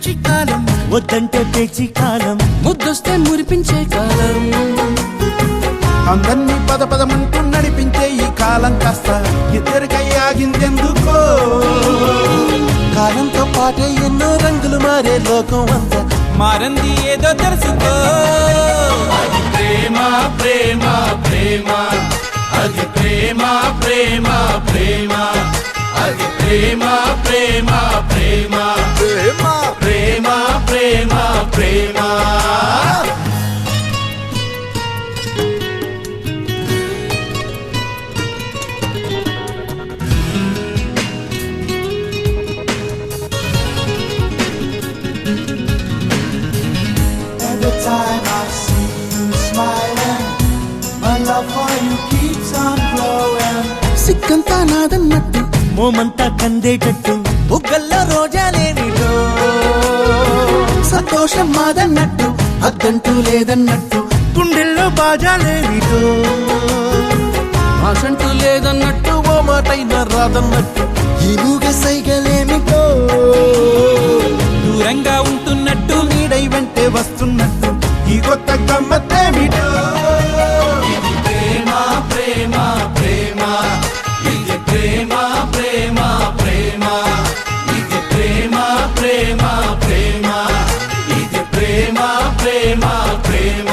పిచ్చి కాలం, వద్దంటే పేచి కాలం, ముద్దొస్తే మురిపించే కాలం. అందర్నీ పద పదమంటూ నడిపించే ఈ కాలం కాస్త ఇద్దరికై ఆగిందెందుకో. కాలంతో పాటే ఎన్నో రంగులు మారే లోకం అంతా మారంది ఏదో తెలుసుకో. అది ప్రేమ ప్రేమ ప్రేమ, అది ప్రేమ ప్రేమ ప్రేమ, అది ప్రేమ ప్రేమ ప్రేమ ప్రేమ ప్రేమ ప్రేమ ప్రేమ. Every time I see you smiling, my love for you keeps on growing. సిక్కంతా నాదన్నట్టు మోమంతా కందేటట్టు, బుగ్గల్లో రోజాలేమిటో. సంతోషం మాదన్నట్టు అద్దంటూ లేదన్నట్టు గుండెల్లో బాజాలేమిటో. ఆశంటూ లేదన్నట్టు ఓ మాటైనా రాదన్నట్టు ఈనుగ సైగలేమిటో. దూరంగా ఉంటున్నట్టు నీడై వెంటే వస్తున్నట్టు ఈ కొత్త గమ్మత్తేమిటో. ఇది ప్రేమ ప్రేమ ప్రేమ, ఇది ప్రేమ ప్రేమ ప్రేమ, ఇది ప్రేమ ప్రేమ ప్రేమ, ఇది ప్రేమ ప్రేమ ప్రేమ.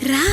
రా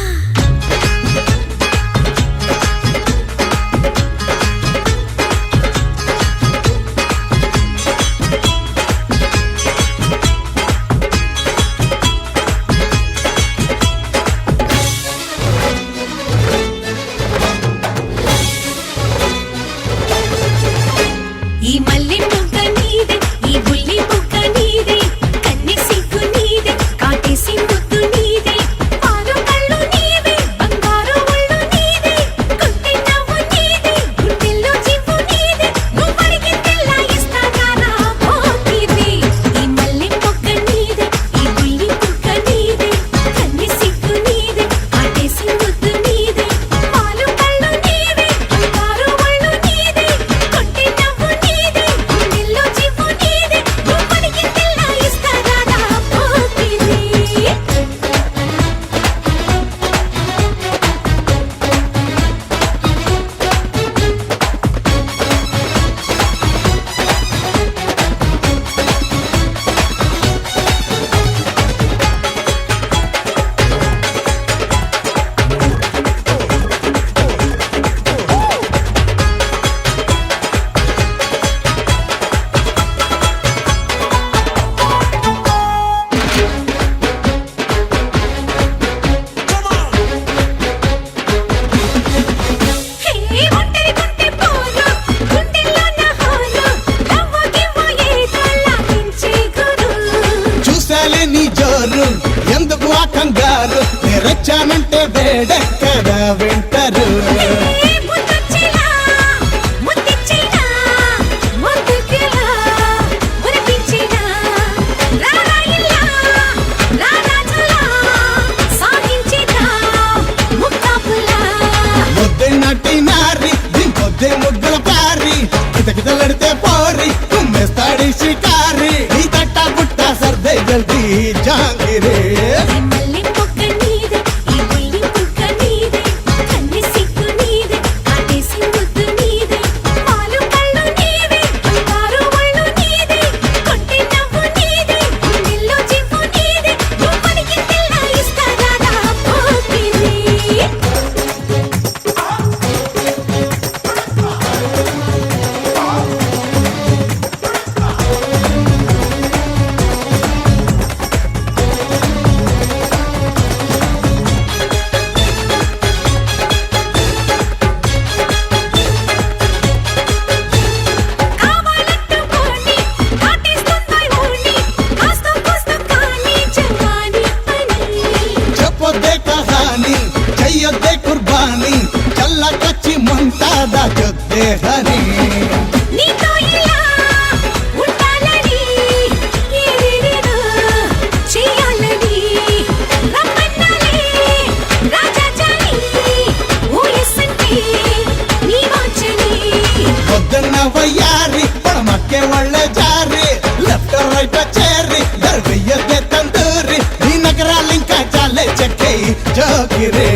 ఈ మల్లి మొగ్గ నీదే ఈ బుల్లి మొగ్గ నీదే కన్నె సిగ్గు నీదే కాటేసి ముద్దు నీదే పాలు కళ్ళు నీవే బంగారు ఒళ్ళు నీదే గుండె నవ్వు నీదే గుండెల్లో జీవు నీదే నువ్వు అడిగి తెల్లా ఇస్తానా పోతీది ఈ మల్లి మొగ్గ నీదే ఈ బుల్లి మొగ్గ నీదే కన్నె సిగ్గు నీదే కాటేసి ముద్దు నీదే పాలు కళ్ళు నీవే బంగారు ఒళ్ళు నీదే గుండె నవ్వు నీదే గుండెల్లో జీవు నీదే నువ్వు అడిగి తెల్లా ఇస్తానా పోతీది హే ఒంటరి గుంటె పోను గుండెల్లో నా హోను నవ్వు గివ్వు ఏదో లాగించే గురు చూసాలే నీ జోరు ఎందుకు ఆ కంగారు నేరొచ్చానంటే వేడెక్కడా వింటారు హే ముద్దొచ్చిలా ముద్దిచ్చినా ముద్దుకిలా మురిపించినా రారా ఇలా రారాజులా సాగించినా ముక్కాపులా ముద్దే నటి నారి దింపొద్దే ముగ్గుల పారి కితకితలడితే పోరి కుమ్మేస్తాడి షికారి నీ తట్ట బుట్ట సర్దే జల్దీ జాంగిరే ఈ మల్లి మొగ్గ నీదే ఈ బుల్లి మొగ్గ నీదే కన్నె సిగ్గు నీదే కాటేసి ముద్దు నీదే పాలు కళ్ళు నీవే బంగారు ఒళ్ళు నీదే కొంటె నవ్వు నీదే గుండెల్లో జీవు నీదే నువ్వు అడిగి తెల్లా ఇస్తానా పోతీది కావాలంటూ పోనీ కాటేస్తుందోయ్ ఊణి కాస్తో కూస్తో కానీ జవాని పని చెప్పొద్దే కహాని చెయ్యొద్దే కుర్బానీ చల్ల కచ్చి ముంతాదా చొద్దే హని నీతో ఇలా ఉండాలని ఏదేదో చేయాలని రమ్మన్నాలే రాజా జాని ఊయసంటే నీ వాంఛని పొద్దున్న వయ్యారి పడమక్కే ఒళ్ళే జారి లెఫ్ట్ రైట్ చేరి దర్వయ్యదే తందూరి నీ నగరాలింకా చాలే చెక్కై జోగిరే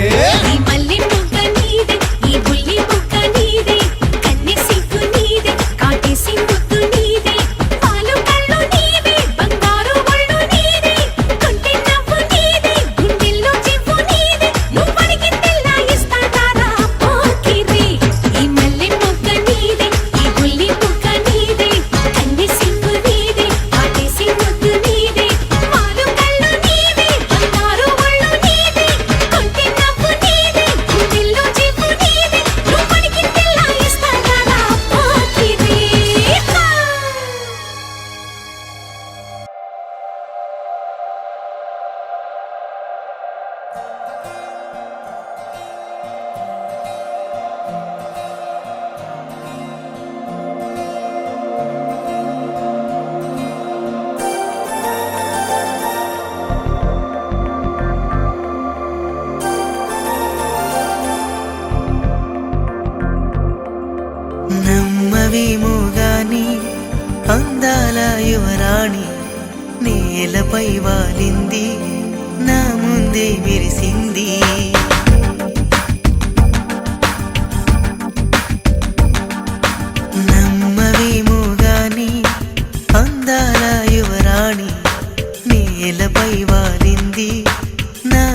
ఈ మల్లి మొగ్గ నీదే ఈ బుల్లి మొగ్గ నీదే కన్నె సిగ్గు నీదే కాటేసి ముద్దు నీదే పాలు కళ్ళు నీవే బంగారు ఒళ్ళు నీదే కొంటె నవ్వు నీదే గుండెల్లో జీవు నీదే నువ్వు అడిగి తెల్లా ఇస్తానా పోకిరి ఈ మల్లి మొగ్గ నీదే ఈ బుల్లి మొగ్గ నీదే కన్నె సిగ్గు నీదే కాటేసి ముద్దు నీదే పాలు కళ్ళు నీవే బంగారు ఒళ్ళు నీదే కొంటె నవ్వు నీదే గుండెల్లో జీవు నీదే నువ్వు అడిగి తెల్లా ఇస్తానా పోకిరి నమ్మవేమో గాని అందాల యువరాణి నేలపై వాలింది నా ముందే మెరిసింది నమ్మవేమో గాని అందాల యువరాణి నేలపై వాలింది నా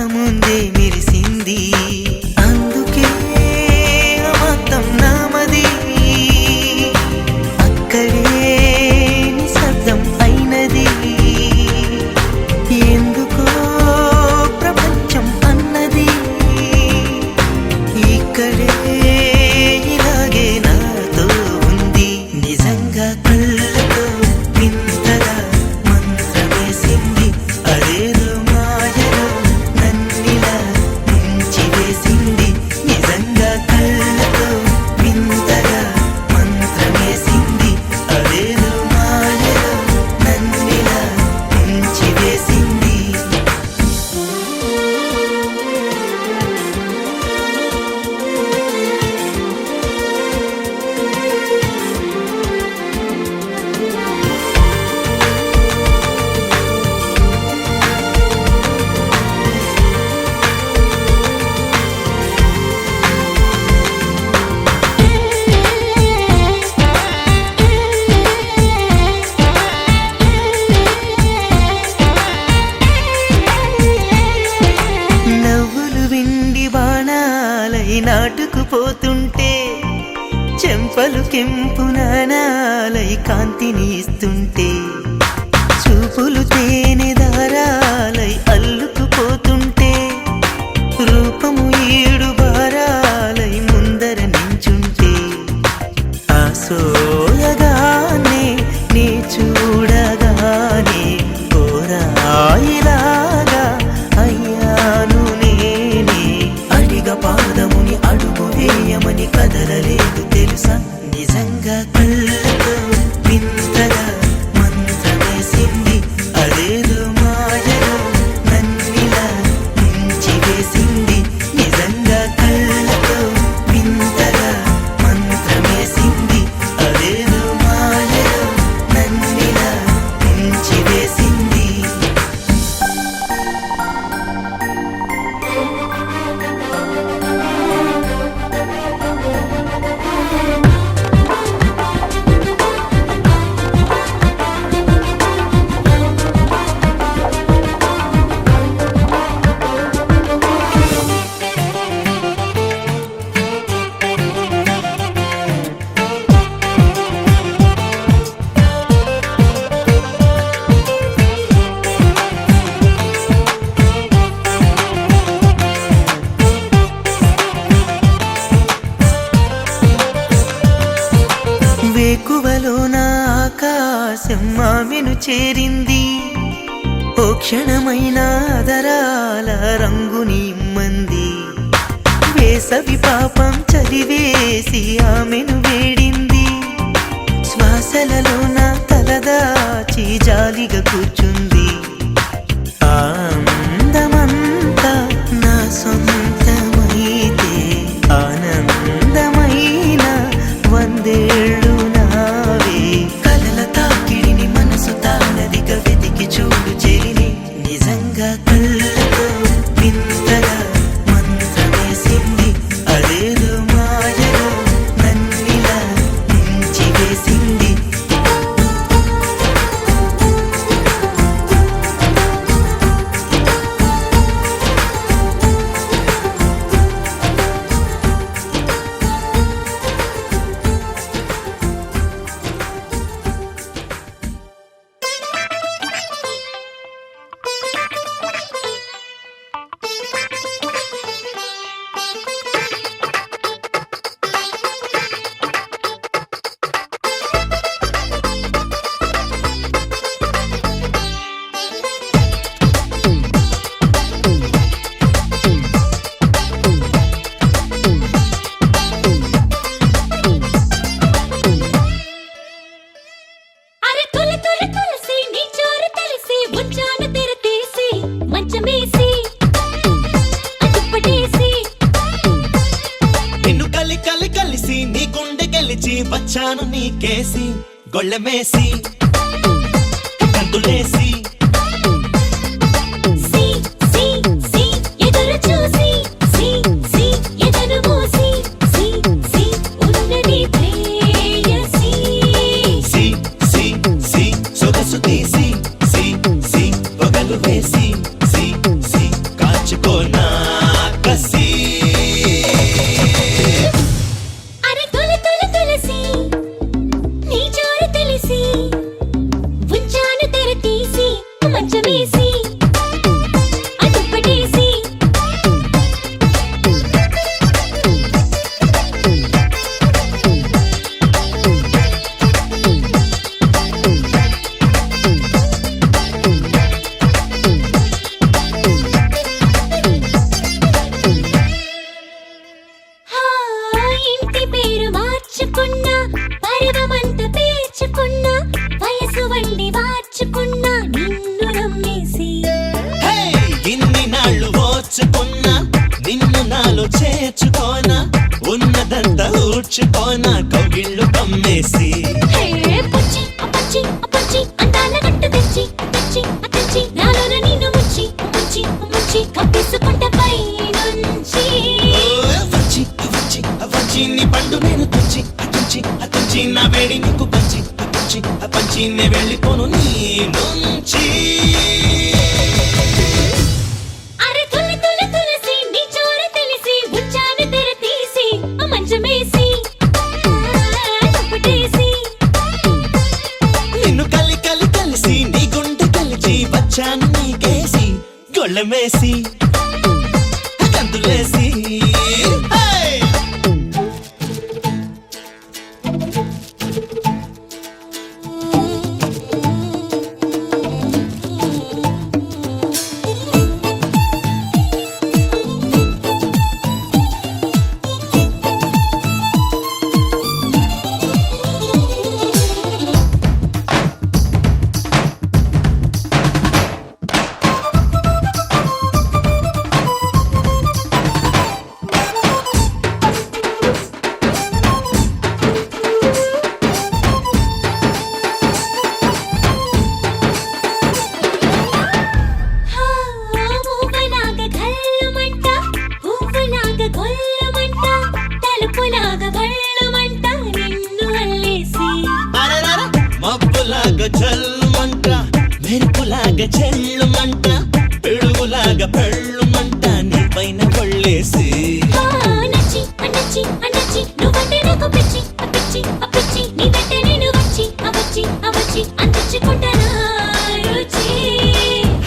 పోతుంటే చెంపలు కెంపు నానాలై కాంతిని ఇస్తుంటే చూపులు తేనె దారాలై అల్లుకుపోతుంటే రూపము ఏడు బారాలై ముందర నించుంటే ఆ సోయగానే నీ చూడగానే కోరాయిలాగా అయ్యాను నేనే అడిగ పాదముని అడుగు వేయమని కదలలేదు తెలుసా నిజంగా కళ్ళతో వింతగా మంత్రమేసింది అదేదో మాయలో నన్నిలా ముంచి వేసింది నిజంగా కళ్ళతో వింతగా మంత్రమేసింది అదేదో మాయలో నన్నిలా ముంచి వేసింది వేకువలో నా ఆకాశం ఆమెను చేరింది ఓ క్షణమైన ఆదరాల రంగుని ఇమ్మంది వేసవి పాపం చలివేసి ఆమెను వేడింది శ్వాసలలో నా తలదాచి జాలిగా కూర్చుంది ఆ అందమంతా నా సొంతమైతే ఆనందమైన వందేళ్ళు నావే కలల తాకిడిని మనసు తానదిగా వెతికి చూడు చెరిని నిజంగా కళ్ళతో వింతగా మంత్రమేసింది అదేదో మాయలో నన్నిలా ముంచి వేసింది అరే తొలి తొలి కలిసి నీ చోరు తెలిసి ఉంచాను తెరతీసి మంచమేసి అదుపడేసి నిన్ను కలిసి నీ గుండె గెలిచి వచ్చాను నీకేసి గొళ్ళెమేసి కందులేసి సి సి సి ఎదురు చూసి సి సి ఎదురు మూసి సి సి ఉన్నది ప్రేయసి సి సి సి సొగసు తీసి సి సి పొగలు వేసి సి సి కాచుకోనా కసి అరే తొలి తొలి తులసి నీ చోరు తెలిసి ఉంచాను తెరతీసి మంచమేసి అదుపడేసి హా ఇంటి పేరు మార్చుకున్నా పర్వమంత పేర్చుకున్నా వయసు వండి మార్చుకున్నా నిన్ను నమ్మేసి హే ఇన్ని నాళ్ళు ఓచుకున్నా నిన్ను నాలో చేర్చుకోనా ఉన్నదంతా ఊడ్చుకోనా కౌగిళ్ళు కమ్మేసి హే పుచ్చి అపచ్చి అపచ్చి అందాల గట్టు తెచ్చి తెచ్చి తెచ్చి నాలోన నిన్ను ముచ్చి ముచ్చి ముచ్చి కప్పేసుకుంట పై నుంచి వచ్చి వచ్చి వచ్చి నీ పండు నేను తుంచి అతుంచి నా వేడి నీకు పంచి నే వెళ్ళిపోను నీ నుంచి అరే తొలి తొలి తులసి నీ చోరు తెలిసి ఉంచాను తెరతీసి వచ్చాను నీకేసి గొళ్ళమేసి గంతులేసి హే! ఊబలాగా ఘల్లుమంట, ఊబలాగా గొల్లుమంట, తలుపులాగా బళ్ళుమంట, నిన్ను అల్లేసి. అరెరెర! మబ్బులాగా చల్లుమంట మెరుపులాగా చెల్లుమంట పెళ్ళులాగా పెళ్ళుమంట నీ పైన కొళ్ళేసి ఆ నచ్చి, నచ్చి, నచ్చి, నువ్వంటే నాకు పిచ్చి, ఆ పిచ్చి, ఆ పిచ్చి, నీ వెంట నేను వచ్చి, ఆ వచ్చి, అందించుకుంటానా రుచి.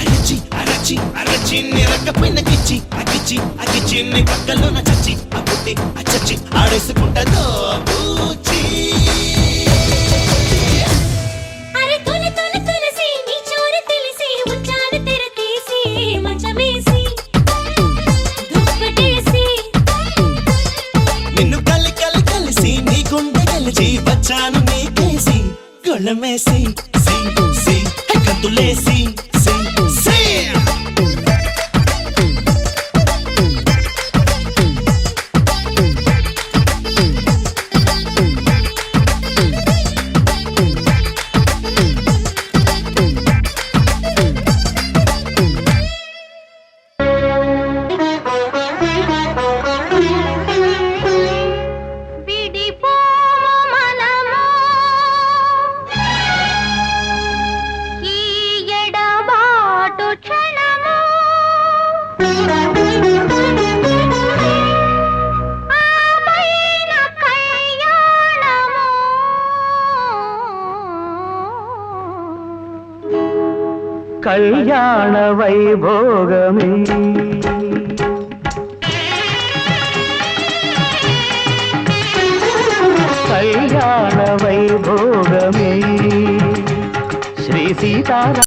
అరచి అరచి అరచి నీ రక్కపైన గిచ్చి అగిచ్చి అగిచ్చి నీ పక్కలోన చచ్చి ఆ పుట్టి అచ్చచ్చి ఆడేసుకుంటదో బూచి అరే తులసి, నీ చోరు తెలిసి, ఉంచాను తెర తీసి, మంచమేసి, దుప్పటేసి. నిన్ను కలిసి నీ గుండె గెలిచి వచ్చాను నీకేసి గొళ్ళమేసి సి సి గంతులేసి సి సి విడిపోము మనము, ఈ ఎడబాటు క్షణము, ఆపైన కళ్యాణము. కళ్యాణ వైభోగమే కళ్యాణ వైభోగమే శ్రీ సీతారామ